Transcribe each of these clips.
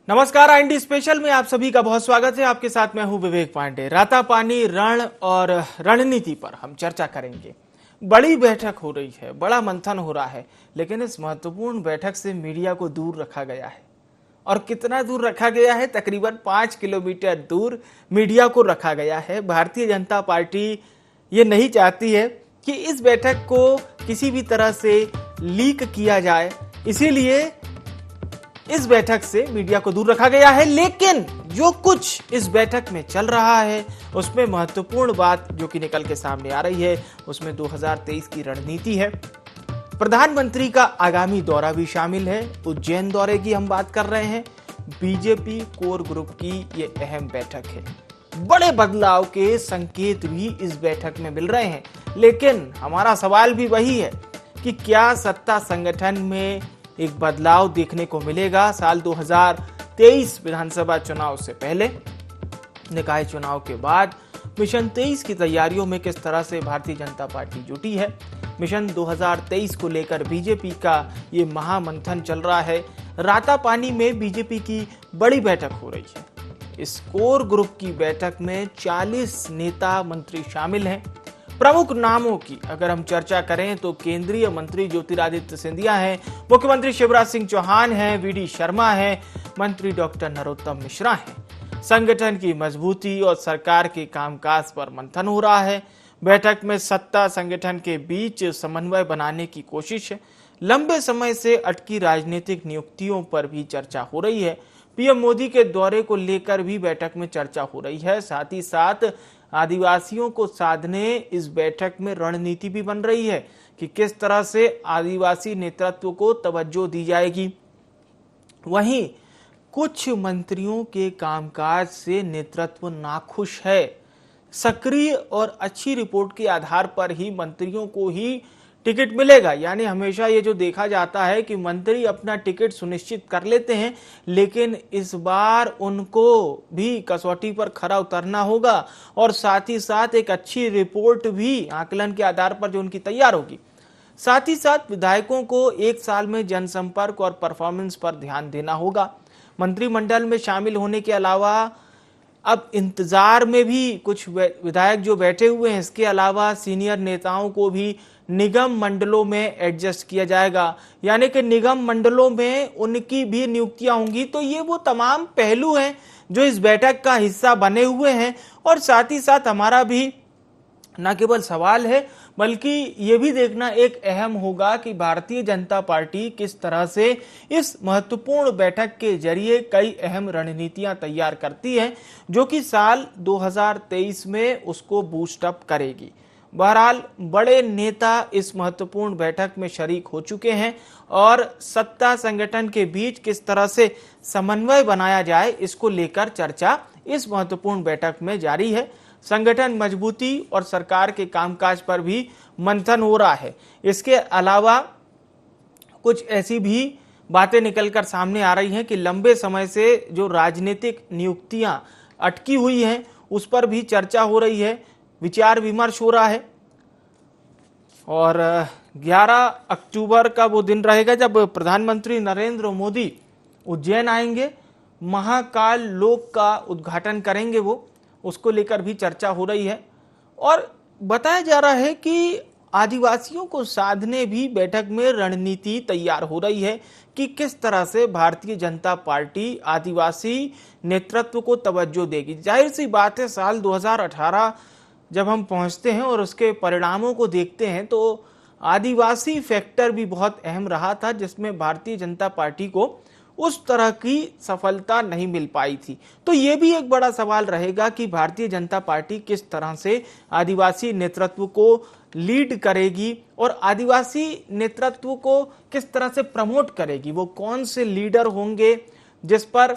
नमस्कार, IND special में आप सभी का बहुत स्वागत है। आपके साथ मैं हूं विवेक पांडे। रातापानी रण और रणनीति पर हम चर्चा करेंगे। बड़ी बैठक हो रही है, बड़ा मंथन हो रहा है, लेकिन इस महत्वपूर्ण बैठक से मीडिया को दूर रखा गया है। और कितना दूर रखा गया है? तकरीबन 5 किलोमीटर दूर मीडिया को रखा गया है। भारतीय जनता पार्टी ये नहीं चाहती है कि इस बैठक को किसी भी तरह से लीक किया जाए, इसीलिए इस बैठक से मीडिया को दूर रखा गया है। लेकिन जो कुछ इस बैठक में चल रहा है उसमें महत्वपूर्ण बात जो कि निकल के सामने आ रही है उसमें 2023 की रणनीति है। प्रधानमंत्री का आगामी दौरा भी शामिल है। उज्जैन दौरे की हम बात कर रहे हैं। बीजेपी कोर ग्रुप की ये अहम बैठक है। बड़े बदलाव के संकेत भी इस बैठक में मिल रहे हैं। लेकिन हमारा सवाल भी वही है कि क्या सत्ता संगठन में एक बदलाव देखने को मिलेगा? साल 2023 विधानसभा चुनाव से पहले, निकाय चुनाव के बाद मिशन 23 की तैयारियों में किस तरह से भारतीय जनता पार्टी जुटी है? मिशन 2023 को लेकर बीजेपी का ये महामंथन चल रहा है। रातापानी में बीजेपी की बड़ी बैठक हो रही है। इस कोर ग्रुप की बैठक में 40 नेता मंत्री शामिल हैं। प्रमुख नामों की अगर हम चर्चा करें तो केंद्रीय मंत्री ज्योतिरादित्य सिंधिया हैं, मुख्यमंत्री शिवराज सिंह चौहान हैं, वीडी शर्मा हैं, मंत्री डॉक्टर नरोत्तम मिश्रा हैं। संगठन की मजबूती और सरकार के कामकाज पर मंथन हो रहा है। बैठक में सत्ता संगठन के बीच समन्वय बनाने की कोशिश है। लंबे समय से अटकी राजनीतिक नियुक्तियों पर भी चर्चा हो रही है। पीएम मोदी के दौरे को लेकर भी बैठक में चर्चा हो रही है। साथ ही साथ आदिवासियों को साधने इस बैठक में रणनीति भी बन रही है कि किस तरह से आदिवासी नेतृत्व को तवज्जो दी जाएगी। वहीं कुछ मंत्रियों के कामकाज से नेतृत्व नाखुश है। सक्रिय और अच्छी रिपोर्ट के आधार पर ही मंत्रियों को ही टिकट मिलेगा। यानी हमेशा ये जो देखा जाता है कि मंत्री अपना टिकट सुनिश्चित कर लेते हैं, लेकिन इस बार उनको भी कसौटी पर खरा उतरना होगा और साथ ही साथ एक अच्छी रिपोर्ट भी आकलन के आधार पर जो उनकी तैयार होगी। साथ ही साथ विधायकों को एक साल में जनसंपर्क और परफॉर्मेंस पर ध्यान देना होगा। मंत्रिमंडल में शामिल होने के अलावा अब इंतजार में भी कुछ विधायक जो बैठे हुए हैं, इसके अलावा सीनियर नेताओं को भी निगम मंडलों में एडजस्ट किया जाएगा। यानी कि निगम मंडलों में उनकी भी नियुक्तियां होंगी। तो ये वो तमाम पहलू हैं जो इस बैठक का हिस्सा बने हुए हैं। और साथ ही साथ हमारा भी न केवल सवाल है बल्कि ये भी देखना एक अहम होगा कि भारतीय जनता पार्टी किस तरह से इस महत्वपूर्ण बैठक के जरिए कई अहम रणनीतियां तैयार करती है जो कि साल 2023 में उसको बूस्ट अप करेगी। बहरहाल बड़े नेता इस महत्वपूर्ण बैठक में शरीक हो चुके हैं और सत्ता संगठन के बीच किस तरह से समन्वय बनाया जाए इसको लेकर चर्चा इस महत्वपूर्ण बैठक में जारी है। संगठन मजबूती और सरकार के कामकाज पर भी मंथन हो रहा है। इसके अलावा कुछ ऐसी भी बातें निकलकर सामने आ रही हैं कि लंबे समय से जो राजनीतिक नियुक्तियां अटकी हुई हैं उस पर भी चर्चा हो रही है, विचार विमर्श हो रहा है। और 11 अक्टूबर का वो दिन रहेगा जब प्रधानमंत्री नरेंद्र मोदी उज्जैन आएंगे, महाकाल लोक का उद्घाटन करेंगे। वो उसको लेकर भी चर्चा हो रही है और बताया जा रहा है कि आदिवासियों को साधने भी बैठक में रणनीति तैयार हो रही है कि किस तरह से भारतीय जनता पार्टी आदिवासी नेतृत्व को तवज्जो देगी। जाहिर सी बात है, साल 2018 जब हम पहुंचते हैं और उसके परिणामों को देखते हैं तो आदिवासी फैक्टर भी बहुत अहम रहा था, जिसमें भारतीय जनता पार्टी को उस तरह की सफलता नहीं मिल पाई थी। तो ये भी एक बड़ा सवाल रहेगा कि भारतीय जनता पार्टी किस तरह से आदिवासी नेतृत्व को लीड करेगी और आदिवासी नेतृत्व को किस तरह से प्रमोट करेगी। वो कौन से लीडर होंगे जिस पर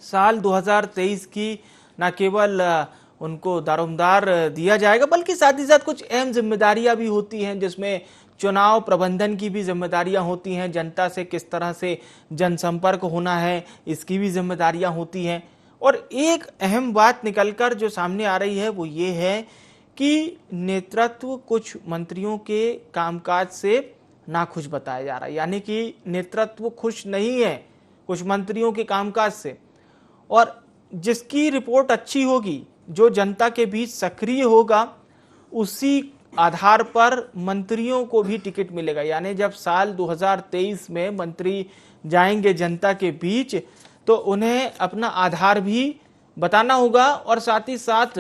साल 2023 की न केवल उनको दारोमदार दिया जाएगा बल्कि साथ ही साथ कुछ अहम जिम्मेदारियां भी होती हैं, जिसमें चुनाव प्रबंधन की भी जिम्मेदारियां होती हैं, जनता से किस तरह से जनसंपर्क होना है इसकी भी जिम्मेदारियां होती हैं। और एक अहम बात निकलकर जो सामने आ रही है वो ये है कि नेतृत्व कुछ मंत्रियों के कामकाज से नाखुश बताया जा रहा है। यानी कि नेतृत्व खुश नहीं है कुछ मंत्रियों के कामकाज से, और जिसकी रिपोर्ट अच्छी होगी, जो जनता के बीच सक्रिय होगा, उसी आधार पर मंत्रियों को भी टिकट मिलेगा। यानी जब साल 2023 में मंत्री जाएंगे जनता के बीच, तो उन्हें अपना आधार भी बताना होगा, और साथ ही साथ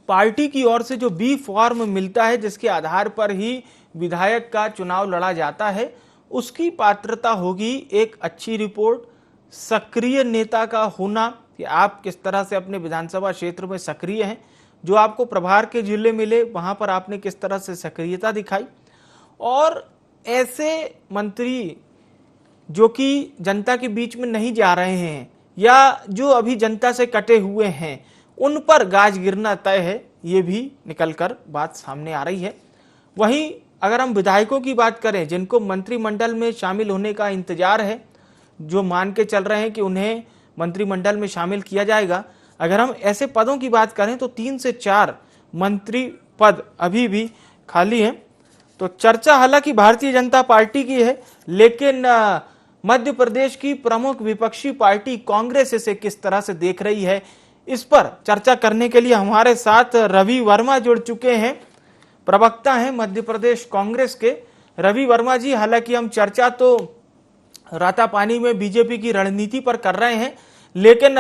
पार्टी की ओर से जो बी फॉर्म मिलता है, जिसके आधार पर ही विधायक का चुनाव लड़ा जाता है, उसकी पात्रता होगी एक अच्छी रिपोर्ट, सक्रिय नेता का होना, कि आप किस तरह से अपने विधानसभा क्षेत्र में सक्रिय हैं, जो आपको प्रभार के जिले मिले वहां पर आपने किस तरह से सक्रियता दिखाई, और ऐसे मंत्री जो कि जनता के बीच में नहीं जा रहे हैं या जो अभी जनता से कटे हुए हैं, उन पर गाज गिरना तय है, ये भी निकलकर बात सामने आ रही है। वहीं अगर हम विधायकों की बात करें, जिनको मंत्रिमंडल में शामिल होने का इंतजार है, जो मान के चल रहे हैं कि उन्हें मंत्रिमंडल में शामिल किया जाएगा, अगर हम ऐसे पदों की बात करें तो 3 से 4 मंत्री पद अभी भी खाली हैं। तो चर्चा हालांकि भारतीय जनता पार्टी की है, लेकिन मध्य प्रदेश की प्रमुख विपक्षी पार्टी कांग्रेस इसे किस तरह से देख रही है, इस पर चर्चा करने के लिए हमारे साथ रवि वर्मा जुड़ चुके हैं, प्रवक्ता हैं मध्य प्रदेश कांग्रेस के। रवि वर्मा जी, हालांकि हम चर्चा तो रातापानी में बीजेपी की रणनीति पर कर रहे हैं, लेकिन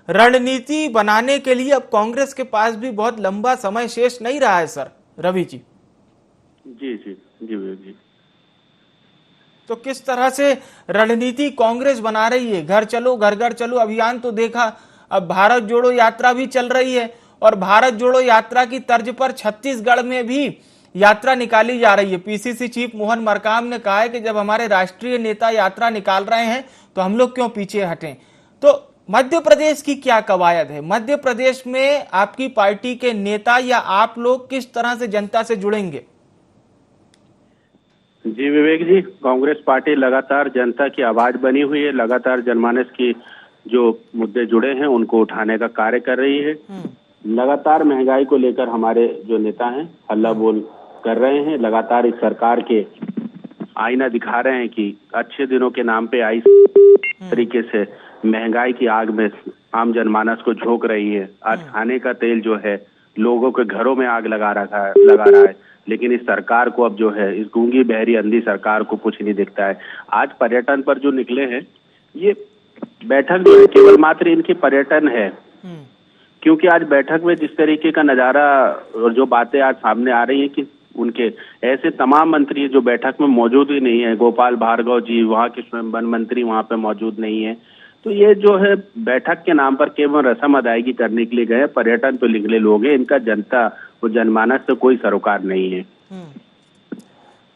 रणनीति बनाने के लिए अब कांग्रेस के पास भी बहुत लंबा समय शेष नहीं रहा है सर। रवि जी जी जी जी जी तो किस तरह से रणनीति कांग्रेस बना रही है? घर चलो घर घर चलो अभियान तो देखा, अब भारत जोड़ो यात्रा भी चल रही है, और भारत जोड़ो यात्रा की तर्ज पर छत्तीसगढ़ में भी यात्रा निकाली जा रही है। पीसीसी चीफ मोहन मरकाम ने कहा है कि जब हमारे राष्ट्रीय नेता यात्रा निकाल रहे हैं तो हम लोग क्यों पीछे हटें। तो मध्य प्रदेश की क्या कवायद है? मध्य प्रदेश में आपकी पार्टी के नेता या आप लोग किस तरह से जनता से जुड़ेंगे? जी विवेक जी, कांग्रेस पार्टी लगातार जनता की आवाज बनी हुई है, लगातार जनमानस की जो मुद्दे जुड़े हैं उनको उठाने का कार्य कर रही है। लगातार महंगाई को लेकर हमारे जो नेता हैं हल्ला बोल कर रहे हैं, लगातार इस सरकार के आईना दिखा रहे हैं कि अच्छे दिनों के नाम पे आई तरीके से महंगाई की आग में आम जनमानस को झोंक रही है। आज खाने का तेल जो है लोगों के घरों में आग लगा रहा है, लेकिन इस सरकार को अब जो है, इस गूंगी बहरी अंधी सरकार को कुछ नहीं दिखता है। आज पर्यटन पर जो निकले हैं, ये बैठक जो है केवल मात्र इनकी पर्यटन है, क्योंकि आज बैठक में जिस तरीके का नजारा और जो बातें आज सामने आ रही है कि उनके ऐसे तमाम मंत्री जो बैठक में मौजूद ही नहीं है, गोपाल भार्गव जी वहाँ के स्वयं वन मंत्री वहाँ पे मौजूद नहीं है, तो ये जो है बैठक के नाम पर केवल रस्म अदायगी करने के लिए गए, पर्यटन तो निकले लोग हैं, इनका जनता और जनमानस से कोई सरोकार नहीं है।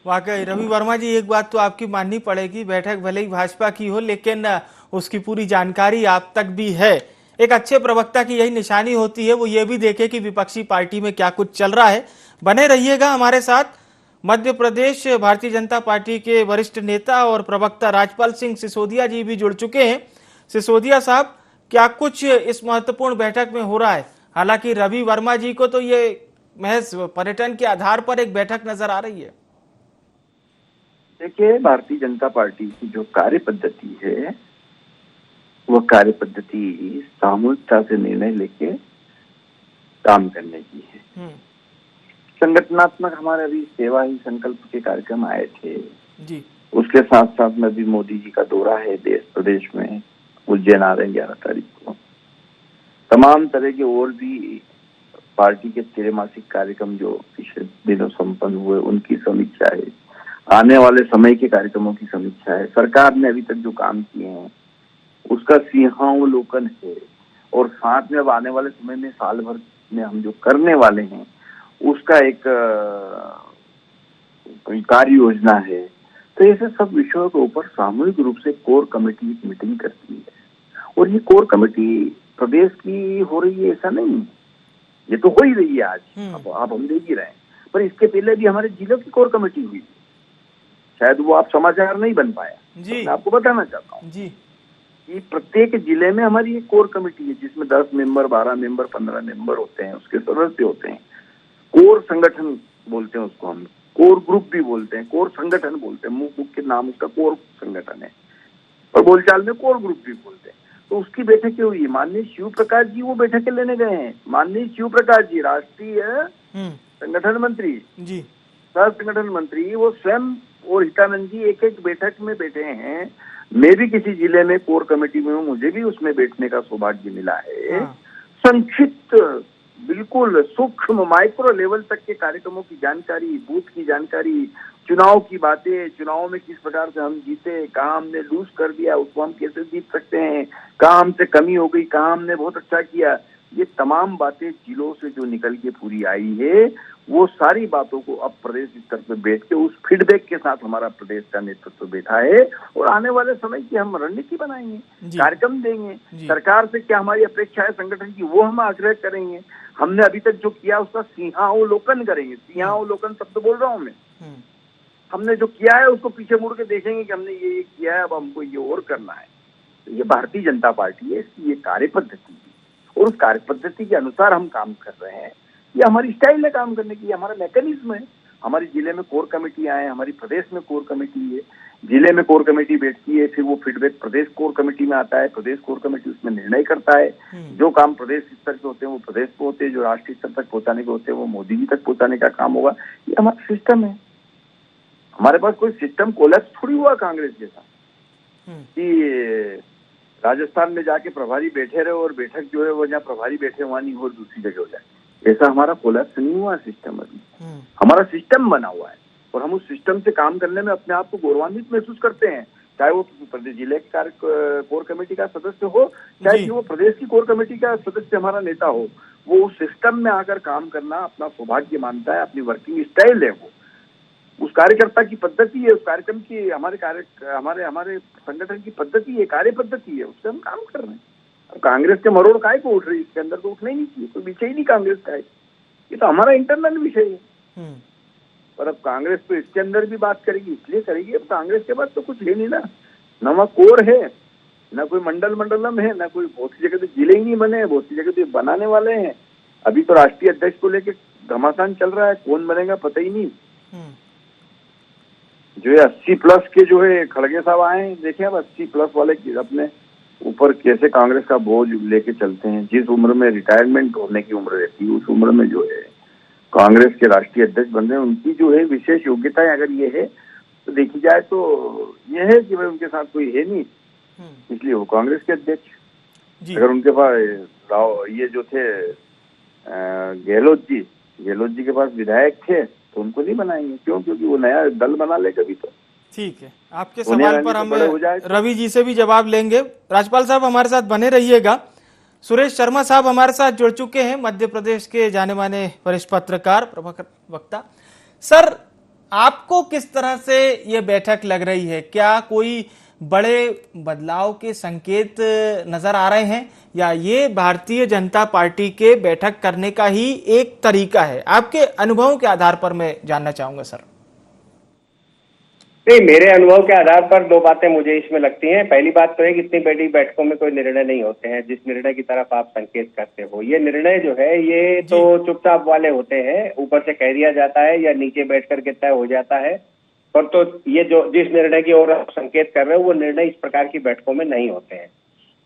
वाकई रवि वर्मा जी, एक बात तो आपकी माननी पड़ेगी, बैठक भले ही भाजपा की हो लेकिन उसकी पूरी जानकारी आप तक भी है। एक अच्छे प्रवक्ता की यही निशानी होती है, वो ये भी देखे कि विपक्षी पार्टी में क्या कुछ चल रहा है। बने रहिएगा हमारे साथ। मध्य प्रदेश भारतीय जनता पार्टी के वरिष्ठ नेता और प्रवक्ता राजपाल सिंह सिसोदिया जी भी जुड़ चुके हैं। सिसोदिया साहब, क्या कुछ इस महत्वपूर्ण बैठक में हो रहा है? हालांकि रवि वर्मा जी को तो ये महज पर्यटन के आधार पर एक बैठक नजर आ रही है। देखिए, भारतीय जनता पार्टी की जो कार्य पद्धति है, वह कार्य पद्धति सामूहिकता से निर्णय लेके काम करने की है। संगठनात्मक हमारे अभी सेवा ही संकल्प के कार्यक्रम आए थे जी। उसके साथ साथ में भी मोदी जी का दौरा है देश प्रदेश में, उज्जैन आ रहे हैं 11 तारीख को। तमाम तरह के और भी पार्टी के त्रैमासिक कार्यक्रम जो पिछले दिनों संपन्न हुए उनकी समीक्षा है, आने वाले समय के कार्यक्रमों की समीक्षा है, सरकार ने अभी तक जो काम किए हैं उसका सिंहावलोकन है, और साथ में अब आने वाले समय में साल भर में हम जो करने वाले हैं उसका एक कार्य योजना है। तो ऐसे सब विषयों के ऊपर सामूहिक रूप से कोर कमेटी एक मीटिंग करती है, और ये कोर कमेटी प्रदेश की हो रही है ऐसा नहीं, ये तो हो ही रही है आज, अब हम देख ही रहे हैं। पर इसके पहले भी हमारे जिलों की कोर कमेटी हुई, शायद वो आप समाचार नहीं बन पाया जी। मैं आपको बताना चाहता हूँ जी कि प्रत्येक जिले में हमारी एक कोर कमेटी है जिसमें 10 मेंबर, 12 मेंबर, 15 मेंबर होते हैं, उसके सदस्य होते हैं। कोर संगठन बोलते हैं उसको हम, कोर ग्रुप भी बोलते हैं, कोर संगठन बोलते हैं, मुख्य नाम उसका कोर संगठन है। और बोलचाल में कोर ग्रुप भी बोलते हैं। तो उसकी बैठकें हुई है। माननीय शिव प्रकाश जी वो बैठकें लेने गए हैं। माननीय शिव प्रकाश जी राष्ट्रीय संगठन मंत्री जी, सह संगठन मंत्री, वो स्वयं और हितानंद जी एक एक बैठक में बैठे हैं। मैं भी किसी जिले में कोर कमेटी में हूँ, मुझे भी उसमें बैठने का सौभाग्य मिला है। संक्षिप्त, बिल्कुल सूक्ष्म माइक्रो लेवल तक के कार्यक्रमों की जानकारी, बूथ की जानकारी, चुनाव की बातें, चुनाव में किस प्रकार से हम जीते, कहाँ हमने लूज कर दिया, उसको हम कैसे जीत सकते हैं, कहाँ हमसे कमी हो गई, कहाँ हमने बहुत अच्छा किया, ये तमाम बातें जिलों से जो निकल के पूरी आई है, वो सारी बातों को अब प्रदेश स्तर पर बैठ के उस फीडबैक के साथ हमारा प्रदेश का नेतृत्व बैठा है और आने वाले समय की हम रणनीति बनाएंगे, कार्यक्रम देंगे। सरकार से क्या हमारी अपेक्षा है संगठन की, वो हम आग्रह करेंगे। हमने अभी तक जो किया उसका सिंहावलोकन करेंगे। सिंहावलोकन शब्द बोल रहा हूँ मैं। हमने जो किया है उसको पीछे मुड़ के देखेंगे कि हमने ये किया है, अब हमको ये और करना है। तो ये भारतीय जनता पार्टी है, इसकी ये कार्य पद्धति है और उस कार्य पद्धति के अनुसार हम काम कर रहे हैं। ये हमारी स्टाइल है काम करने की, हमारा मैकेनिज्म है। हमारे जिले में कोर कमेटी आए, हमारी प्रदेश में कोर कमेटी है, जिले में कोर कमेटी बैठती है, फिर वो फीडबैक प्रदेश कोर कमेटी में आता है, प्रदेश कोर कमेटी उसमें निर्णय करता है। जो काम प्रदेश स्तर पे होते हैं वो प्रदेश पे होते हैं, जो राष्ट्रीय स्तर तक पहुंचाने के होते हैं वो मोदी जी तक पहुंचाने का काम होगा। ये हमारा सिस्टम है। हमारे पास कोई सिस्टम कोलैप्स थोड़ी हुआ कांग्रेस जैसा कि राजस्थान में जाके प्रभारी बैठे रहे और बैठक जो है वो जहाँ प्रभारी बैठे वहां नहीं हो दूसरी जगह हो जाए। ऐसा हमारा कोलैप्स नहीं हुआ सिस्टम। अभी हमारा सिस्टम बना हुआ है और हम उस सिस्टम से काम करने में अपने आप को गौरवान्वित महसूस करते हैं। चाहे वो प्रदेश जिले के कोर कमेटी का सदस्य हो, चाहे वो प्रदेश की कोर कमेटी का सदस्य हमारा नेता हो, वो उस सिस्टम में आकर काम करना अपना सौभाग्य मानता है, अपनी वर्किंग स्टाइल है। वो उस कार्यकर्ता की पद्धति है, उस कार्यक्रम की हमारे संगठन की पद्धति है, कार्य पद्धति है, उससे हम काम कर रहे हैं। अब कांग्रेस के मरोड़ काय को उठ रही है, इसके अंदर तो उठना ही नहीं चाहिए, कोई विषय ही नहीं कांग्रेस का है, ये तो हमारा इंटरनल विषय है। पर अब कांग्रेस तो इसके अंदर भी बात करेगी, इसलिए करेगी अब कांग्रेस के बाद तो कुछ है नहीं ना, न वहाँ कोर है, न कोई मंडलम है, न कोई, बहुत सी जगह तो जिले ही नहीं बने हैं, बहुत सी जगह तो बनाने वाले हैं। अभी तो राष्ट्रीय अध्यक्ष को लेकर घमासान चल रहा है, कौन बनेगा पता ही नहीं। जो है 80+ के जो है खड़गे साहब आए हैं, देखे अब 80+ वाले अपने ऊपर कैसे कांग्रेस का बोझ लेके चलते हैं। जिस उम्र में रिटायरमेंट होने की उम्र रहती है उस उम्र में जो है कांग्रेस के राष्ट्रीय अध्यक्ष बन रहे हैं, उनकी जो है विशेष योग्यताएं अगर ये है तो देखी जाए तो ये है कि भाई उनके साथ कोई है नहीं, इसलिए वो कांग्रेस के अध्यक्ष। अगर उनके पास ये जो थे गहलोत जी के पास विधायक थे तो उनको नहीं बनाएंगे, क्यों? क्योंकि वो नया दल बना ले कभी तो। ठीक है, आपके सवाल पर हम रवि जी से भी जवाब लेंगे। राज्यपाल साहब हमारे साथ बने रहिएगा। सुरेश शर्मा साहब हमारे साथ जुड़ चुके हैं, मध्य प्रदेश के जाने माने वरिष्ठ पत्रकार, प्रभाकर वक्ता। सर, आपको किस तरह से ये बैठक लग रही है? क्या कोई बड़े बदलाव के संकेत नजर आ रहे हैं या ये भारतीय जनता पार्टी के बैठक करने का ही एक तरीका है? आपके अनुभवों के आधार पर मैं जानना चाहूंगा सर। नहीं, मेरे अनुभव के आधार पर दो बातें मुझे इसमें लगती हैं। पहली बात तो है कि इतनी बड़ी बैठकों में कोई निर्णय नहीं होते हैं जिस निर्णय की तरफ आप संकेत करते हो। ये निर्णय जो है ये तो चुपचाप वाले होते हैं, ऊपर से कह दिया जाता है या नीचे बैठ करके तय हो जाता है। पर तो ये जो जिस निर्णय की ओर आप संकेत कर रहे हो वो निर्णय इस प्रकार की बैठकों में नहीं होते हैं।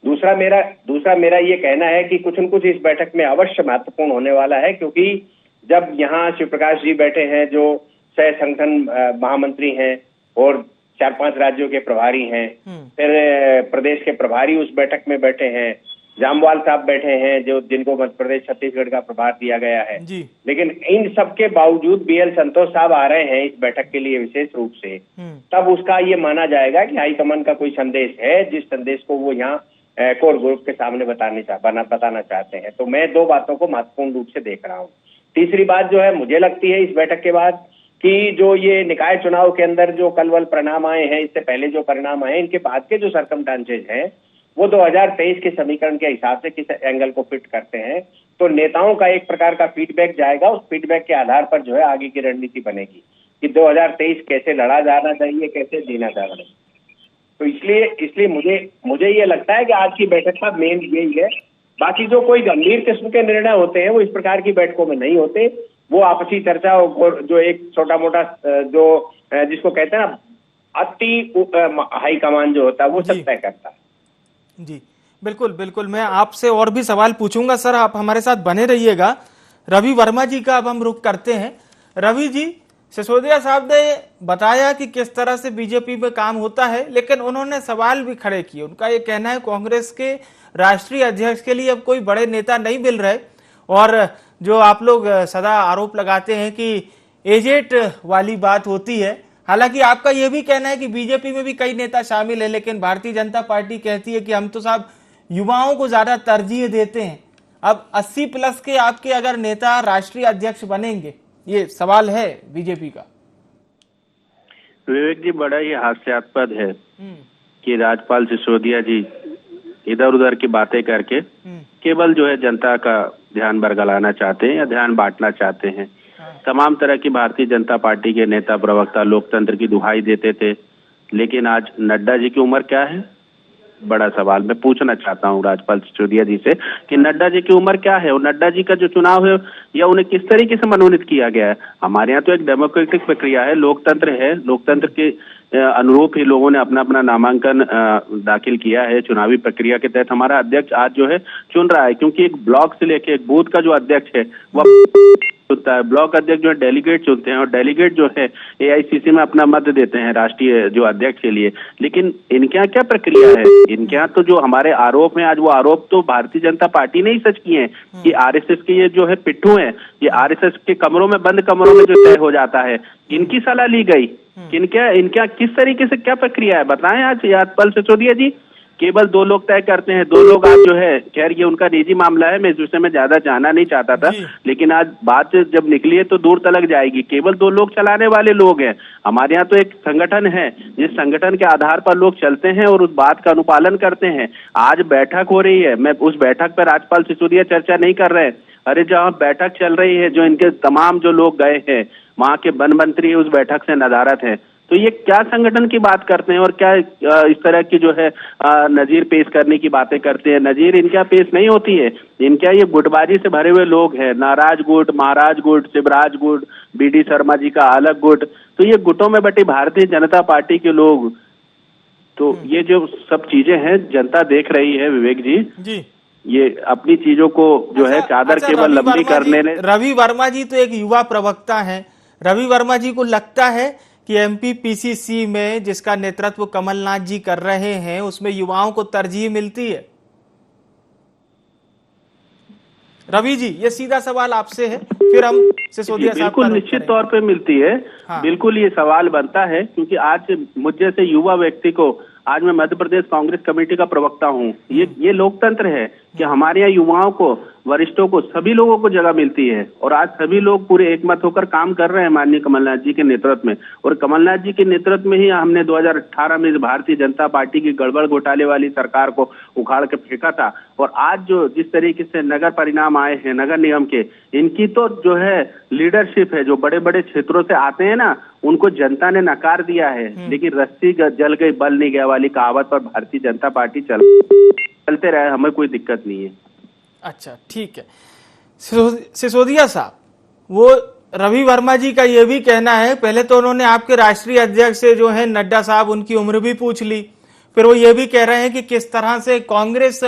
दूसरा मेरा ये कहना है कि कुछ न कुछ इस बैठक में अवश्य महत्वपूर्ण होने वाला है, क्योंकि जब यहाँ शिव प्रकाश जी बैठे हैं जो सह संगठन महामंत्री हैं और 4-5 राज्यों के प्रभारी हैं, फिर प्रदेश के प्रभारी उस बैठक में बैठे हैं, जामवाल साहब बैठे हैं जो जिनको मध्य प्रदेश छत्तीसगढ़ का प्रभार दिया गया है। लेकिन इन सब के बावजूद BL संतोष साहब आ रहे हैं इस बैठक के लिए विशेष रूप से, तब उसका ये माना जाएगा कि हाईकमान का कोई संदेश है जिस संदेश को वो यहाँ कोर ग्रुप के सामने बताना चाहते हैं। तो मैं दो बातों को महत्वपूर्ण रूप से देख रहा हूँ। तीसरी बात जो है मुझे लगती है इस बैठक के बाद कि जो ये निकाय चुनाव के अंदर जो कल परिणाम आए हैं, इससे पहले जो परिणाम आए, इनके बाद के जो सर्कमस्टांसेज हैं वो 2023 के समीकरण के हिसाब से किस एंगल को फिट करते हैं। तो नेताओं का एक प्रकार का फीडबैक जाएगा, उस फीडबैक के आधार पर जो है आगे की रणनीति बनेगी कि 2023 कैसे लड़ा जाना चाहिए, कैसे जीना जाना चाहिए। तो इसलिए मुझे ये लगता है कि आज की बैठक का मेन यही है। बाकी जो कोई गंभीर किस्म के निर्णय होते हैं वो इस प्रकार की बैठकों में नहीं होते, वो आपसी चर्चा और जो एक छोटा मोटा जो जिसको कहते हैं ना हाईकमान जो होता है वो सब तय करता है। जी बिल्कुल बिल्कुल, मैं आपसे और भी सवाल पूछूंगा सर, आप हमारे साथ बने रहिएगा। रवि वर्मा जी का अब हम रुख करते हैं। रवि जी, सिसोदिया साहब ने बताया कि किस तरह से बीजेपी में काम होता है, लेकिन उन्होंने सवाल भी खड़े किए। उनका ये कहना है कांग्रेस के राष्ट्रीय अध्यक्ष के लिए अब कोई बड़े नेता नहीं मिल रहे, और जो आप लोग सदा आरोप लगाते हैं कि एजेंट वाली बात होती है। हालांकि आपका यह भी कहना है कि बीजेपी में भी कई नेता शामिल है, लेकिन भारतीय जनता पार्टी कहती है कि हम तो साहब युवाओं को ज्यादा तरजीह देते हैं। अब 80 प्लस के आपके अगर नेता राष्ट्रीय अध्यक्ष बनेंगे, ये सवाल है बीजेपी का। विवेक जी, बड़ा ही हास्यास्पद है कि राजपाल सिसोदिया जी इधर उधर की बातें करके केवल जो है जनता का ध्यान बरगलाना चाहते हैं या ध्यान बांटना चाहते हैं। तमाम तरह की भारतीय जनता पार्टी के नेता प्रवक्ता लोकतंत्र की दुहाई देते थे, लेकिन आज नड्डा जी की उम्र क्या है? बड़ा सवाल मैं पूछना चाहता हूं राजपाल सिसोदिया जी से कि नड्डा जी की उम्र क्या है और नड्डा जी का जो चुनाव है या उन्हें किस तरीके से मनोनीत किया गया है। हमारे यहाँ तो एक डेमोक्रेटिक प्रक्रिया है, लोकतंत्र है, लोकतंत्र के अनुरूप ही लोगों ने अपना अपना नामांकन दाखिल किया है। चुनावी प्रक्रिया के तहत हमारा अध्यक्ष आज जो है चुन रहा है, क्योंकि एक ब्लॉक से लेके एक बूथ का जो अध्यक्ष है वह चुनता है। ब्लॉक अध्यक्ष जो है डेलीगेट चुनते हैं और डेलीगेट जो है एआईसीसी में अपना मत देते हैं राष्ट्रीय जो अध्यक्ष के लिए। लेकिन इनके यहाँ क्या प्रक्रिया है? इनके यहाँ तो जो हमारे आरोप हैं आज, वो आरोप तो भारतीय जनता पार्टी ने ही सच किए हैं कि आरएसएस के ये जो है पिट्ठू हैं, ये आरएसएस के कमरों में, बंद कमरों में जो तय हो जाता है, इनकी सलाह ली गई। इनके किस तरीके से क्या प्रक्रिया है बताएं आज राजपाल सिसोदिया जी। केवल 2 लोग तय करते हैं, 2 लोग आज जो है, खैर ये उनका निजी मामला है, मैं इस विषय में ज्यादा जानना नहीं चाहता था, लेकिन आज बात जब निकली है तो दूर तलक जाएगी। केवल 2 लोग चलाने वाले लोग हैं। हमारे यहाँ तो एक संगठन है, जिस संगठन के आधार पर लोग चलते हैं और उस बात का अनुपालन करते हैं। आज बैठक हो रही है, मैं उस बैठक पर राजपाल सिसोदिया चर्चा नहीं कर रहे हैं। अरे जहाँ बैठक चल रही है, जो इनके तमाम जो लोग गए हैं, वहां के वन मंत्री उस बैठक से नदारत है। तो ये क्या संगठन की बात करते हैं और क्या इस तरह की जो है नजीर पेश करने की बातें करते हैं। नजीर इनका पेश नहीं होती है, इनका ये गुटबाजी से भरे हुए लोग हैं। नाराज गुट, महाराज गुट, शिवराज गुट, बीडी शर्मा जी का अलग गुट, तो ये गुटों में बटी भारतीय जनता पार्टी के लोग। तो ये जो सब चीजें हैं जनता देख रही है विवेक जी, ये अपनी चीजों को जो है चादर केवल लंबी करने ने। रवि वर्मा जी तो एक युवा प्रवक्ता हैं। रवि वर्मा जी को लगता है कि एमपी पीसीसी में जिसका नेतृत्व कमलनाथ जी कर रहे हैं, उसमें युवाओं को तरजीह मिलती है? रवि जी, ये सीधा सवाल आपसे है, फिर हम सिसोदिया साहब बिल्कुल निश्चित तौर पे मिलती है। हाँ। बिल्कुल ये सवाल बनता है, क्योंकि आज मुझ जैसे युवा व्यक्ति को, आज मैं मध्य प्रदेश कांग्रेस कमेटी का प्रवक्ता हूँ। ये लोकतंत्र है कि हमारे यहाँ युवाओं को, वरिष्ठों को, सभी लोगों को जगह मिलती है, और आज सभी लोग पूरे एकमत होकर काम कर रहे हैं माननीय कमलनाथ जी के नेतृत्व में। और कमलनाथ जी के नेतृत्व में ही हमने 2018 में भारतीय जनता पार्टी की गड़बड़ घोटाले वाली सरकार को उखाड़ के फेंका था। और आज जो जिस तरीके से नगर परिणाम आए हैं नगर निगम के, इनकी तो जो है लीडरशिप है, जो बड़े बड़े क्षेत्रों से आते हैं ना, उनको जनता ने नकार दिया है। लेकिन रस्सी जल गई बल नहीं गया वाली कहावत पर भारतीय जनता पार्टी चलते रहे, हमें कोई दिक्कत नहीं है। अच्छा, ठीक है। सिसोदिया साहब, वो रवि वर्मा जी का ये भी कहना है, पहले तो उन्होंने आपके राष्ट्रीय अध्यक्ष से जो है नड्डा साहब, उनकी उम्र भी पूछ ली, फिर वो ये भी कह रहे हैं कि किस तरह से कांग्रेस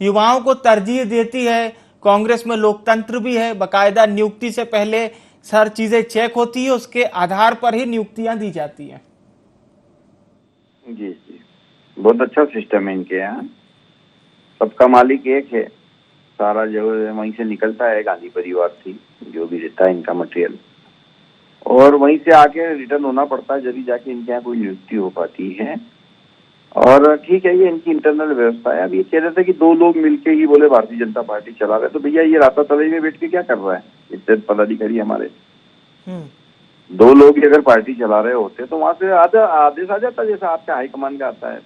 युवाओं को तरजीह देती है। कांग्रेस में लोकतंत्र भी है, बाकायदा नियुक्ति से पहले हर चीजें चेक होती है, उसके आधार पर ही नियुक्तियां दी जाती हैं। जी, बहुत अच्छा सिस्टम है इनके यहाँ। सबका मालिक एक है, सारा जो वहीं से निकलता है, गांधी परिवार से जो भी रहता है इनका मटेरियल, और वहीं से आके रिटर्न होना पड़ता है, जब जाके इनके यहाँ कोई नियुक्ति हो पाती है। और ठीक है, ये इनकी इंटरनल व्यवस्था है। अब ये कह रहे थे कि 2 लोग मिलके ही बोले भारतीय जनता पार्टी चला रहे, तो भैया ये राता तलई में बैठ के क्या कर रहा है इतने पदाधिकारी हमारे? 2 लोग अगर पार्टी चला रहे होते तो वहां से आदेश आ जाता, जैसा आपका हाईकमान का आता है,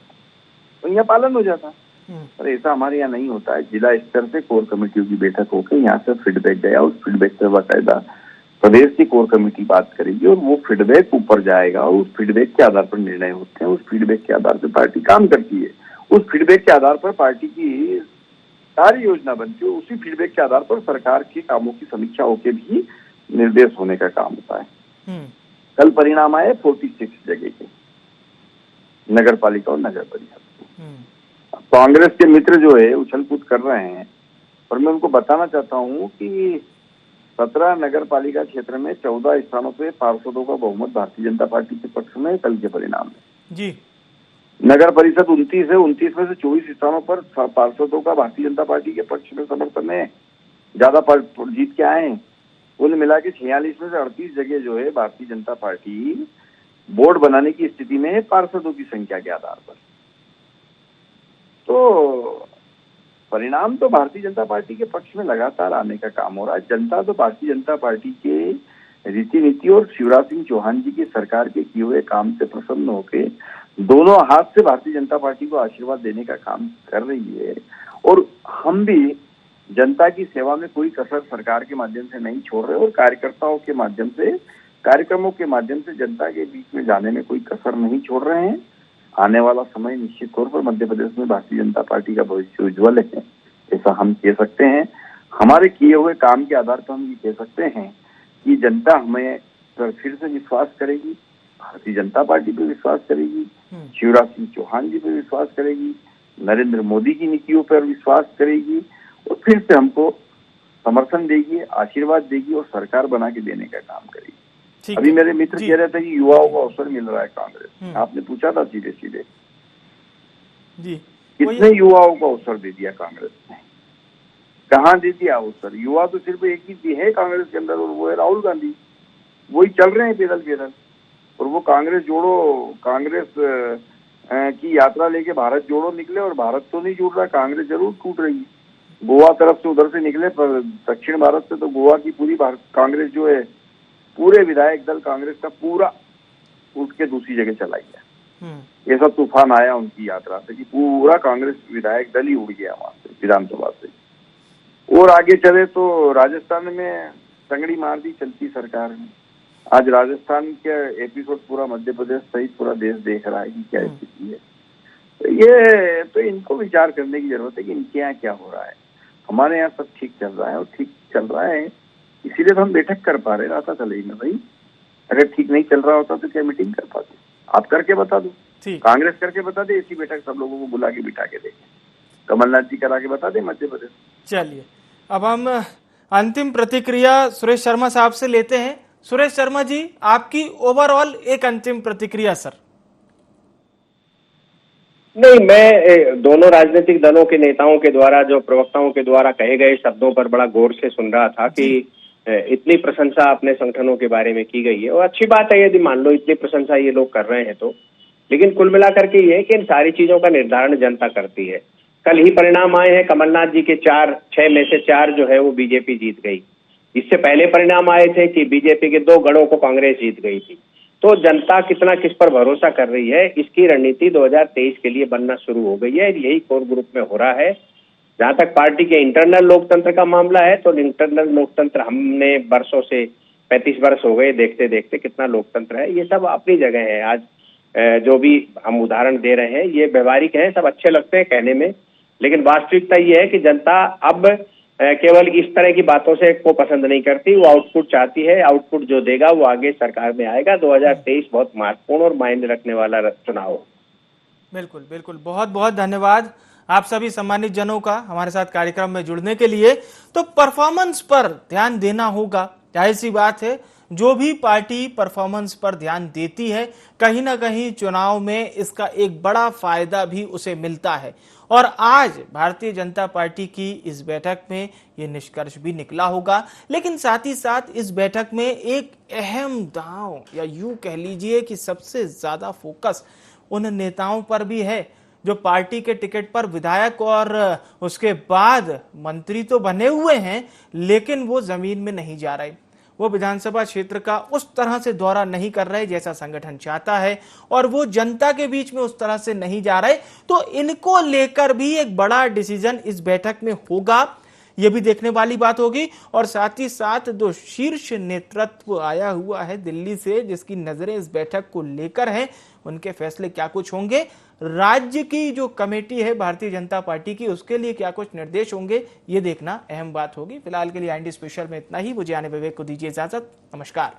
तो यहाँ पालन हो जाता। पर ऐसा हमारे यहाँ नहीं होता है। जिला स्तर से कोर कमेटियों की बैठक होकर यहाँ से फीडबैक गया, उस फीडबैक से बाकायदा प्रदेश की कोर कमेटी बात करेगी और वो फीडबैक ऊपर जाएगा, और उस फीडबैक के आधार पर निर्णय होते हैं। उस फीडबैक के आधार पर पार्टी काम करती है, उस फीडबैक के आधार पर पार्टी की कार्य योजना बनती है, उसी फीडबैक के आधार पर सरकार के कामों की समीक्षा होकर भी निर्देश होने का काम होता है। कल परिणाम आए 46 जगह के, नगर पालिका और नगर परिषद। कांग्रेस के मित्र जो है उछल कूद कर रहे हैं, और मैं उनको बताना चाहता हूँ कि 17 नगर पालिका क्षेत्र में 14 स्थानों पे पार्षदों का बहुमत भारतीय जनता पार्टी के पक्ष में कल के परिणाम में जी। नगर परिषद 29 है, 29 में से 24 स्थानों पर पार्षदों का भारतीय जनता पार्टी के पक्ष में समर्थन है, ज्यादा जीत के आए। कुल मिला के 46 में से 38 जगह जो है भारतीय जनता पार्टी बोर्ड बनाने की स्थिति में है पार्षदों की संख्या के आधार पर। तो परिणाम तो भारतीय जनता पार्टी के पक्ष में लगातार आने का काम हो रहा है। जनता तो भारतीय जनता पार्टी के रीति नीति और शिवराज सिंह चौहान जी की सरकार के किए हुए काम से प्रसन्न होकर दोनों हाथ से भारतीय जनता पार्टी को आशीर्वाद देने का काम कर रही है। और हम भी जनता की सेवा में कोई कसर सरकार के माध्यम से नहीं छोड़ रहे, और कार्यकर्ताओं के माध्यम से, कार्यक्रमों के माध्यम से जनता के बीच में जाने में कोई कसर नहीं छोड़ रहे हैं। आने वाला समय निश्चित तौर पर मध्य प्रदेश में भारतीय जनता पार्टी का भविष्य उज्ज्वल है, ऐसा हम कह सकते हैं। हमारे किए हुए काम के आधार पर हम ये कह सकते हैं कि जनता हमें फिर से विश्वास करेगी, भारतीय जनता पार्टी पे विश्वास करेगी, शिवराज सिंह चौहान जी पे विश्वास करेगी, नरेंद्र मोदी की नीतियों पर विश्वास करेगी, और फिर से हमको समर्थन देगी, आशीर्वाद देगी और सरकार बना के देने का काम करेगी। अभी मेरे मित्र कह रहे थे कि युवाओं को अवसर मिल रहा है कांग्रेस। आपने पूछा था सीधे सीधे जी, कितने युवाओं को अवसर दे दिया कांग्रेस ने? कहाँ दे दिया अवसर? युवा तो सिर्फ एक ही है कांग्रेस के अंदर, और वो है राहुल गांधी। वही चल रहे हैं पैदल पैदल, और वो कांग्रेस जोड़ो, कांग्रेस की यात्रा लेके भारत जोड़ो निकले, और भारत तो नहीं जुड़ रहा, कांग्रेस जरूर टूट रही है। गोवा तरफ से उधर से निकले, पर दक्षिण भारत से तो गोवा की पूरी कांग्रेस जो है, पूरे विधायक दल कांग्रेस का पूरा उठ के दूसरी जगह चला गया। ऐसा तूफान आया उनकी यात्रा से कि पूरा कांग्रेस विधायक दल ही उड़ गया वहां से, विधानसभा से। और आगे चले तो राजस्थान में तंगड़ी मार दी चलती सरकार ने। आज राजस्थान के एपिसोड पूरा मध्य प्रदेश सहित पूरा देश देख रहा है कि क्या स्थिति है। तो ये तो इनको विचार करने की जरूरत है कि इनके यहाँ क्या हो रहा है। हमारे यहाँ सब ठीक चल रहा है, और ठीक चल रहा है इसीलिए तो हम बैठक कर पा रहे। राता चले में भाई, अगर ठीक नहीं चल रहा होता तो क्या मीटिंग कर पाते? आप करके बता दो, कांग्रेस करके बता दे, ऐसी बैठक सब लोगों को बुला के बिठा के देखें। कमलनाथ जी करा के बता दे मध्य प्रदेश। चलिए, अब हम अंतिम प्रतिक्रिया सुरेश शर्मा साहब से लेते हैं। सुरेश शर्मा जी, आपकी ओवरऑल एक अंतिम प्रतिक्रिया सर। नहीं, मैं दोनों राजनीतिक दलों के नेताओं के द्वारा, जो प्रवक्ताओं के द्वारा कहे गए शब्दों पर बड़ा गौर से सुन रहा था कि इतनी प्रशंसा अपने संगठनों के बारे में की गई है, और अच्छी बात है यदि मान लो इतनी प्रशंसा ये लोग कर रहे हैं तो। लेकिन कुल मिलाकर के ये है कि इन सारी चीजों का निर्धारण जनता करती है। कल ही परिणाम आए हैं, कमलनाथ जी के 6 में से 4 जो है वो बीजेपी जीत गई। इससे पहले परिणाम आए थे कि बीजेपी के 2 गढ़ों को कांग्रेस जीत गई थी। तो जनता कितना किस पर भरोसा कर रही है, इसकी रणनीति 2023 के लिए बनना शुरू हो गई है। यही कोर ग्रुप में हो रहा है। जहां तक पार्टी के इंटरनल लोकतंत्र का मामला है, तो इंटरनल लोकतंत्र हमने वर्षों से 35 वर्ष हो गए देखते देखते कितना लोकतंत्र है, ये सब अपनी जगह है। आज जो भी हम उदाहरण दे रहे हैं ये व्यवहारिक है, सब अच्छे लगते हैं कहने में, लेकिन वास्तविकता ये है कि जनता अब केवल इस तरह की बातों से को पसंद नहीं करती, वो आउटपुट चाहती है। आउटपुट जो देगा वो आगे सरकार में आएगा। 2023 बहुत महत्वपूर्ण और मायने रखने वाला चुनाव हो। बिल्कुल बिल्कुल, बहुत बहुत धन्यवाद आप सभी सम्मानित जनों का हमारे साथ कार्यक्रम में जुड़ने के लिए। तो परफॉर्मेंस पर ध्यान देना होगा, जाहिर सी बात है। जो भी पार्टी परफॉर्मेंस पर ध्यान देती है, कहीं ना कहीं चुनाव में इसका एक बड़ा फायदा भी उसे मिलता है। और आज भारतीय जनता पार्टी की इस बैठक में ये निष्कर्ष भी निकला होगा। लेकिन साथ ही साथ इस बैठक में एक अहम दांव, या यूं कह लीजिए कि सबसे ज्यादा फोकस उन नेताओं पर भी है जो पार्टी के टिकट पर विधायक और उसके बाद मंत्री तो बने हुए हैं, लेकिन वो जमीन में नहीं जा रहे। वो विधानसभा क्षेत्र का उस तरह से दौरा नहीं कर रहे जैसा संगठन चाहता है, और वो जनता के बीच में उस तरह से नहीं जा रहे। तो इनको लेकर भी एक बड़ा डिसीजन इस बैठक में होगा, ये भी देखने वाली बात होगी। और साथ ही साथ जो शीर्ष नेतृत्व आया हुआ है दिल्ली से, जिसकी नजरें इस बैठक को लेकर हैं, उनके फैसले क्या कुछ होंगे, राज्य की जो कमेटी है भारतीय जनता पार्टी की, उसके लिए क्या कुछ निर्देश होंगे, ये देखना अहम बात होगी। फिलहाल के लिए IND स्पेशल में इतना ही। मुझे आने विवेक को दीजिए इजाजत। नमस्कार।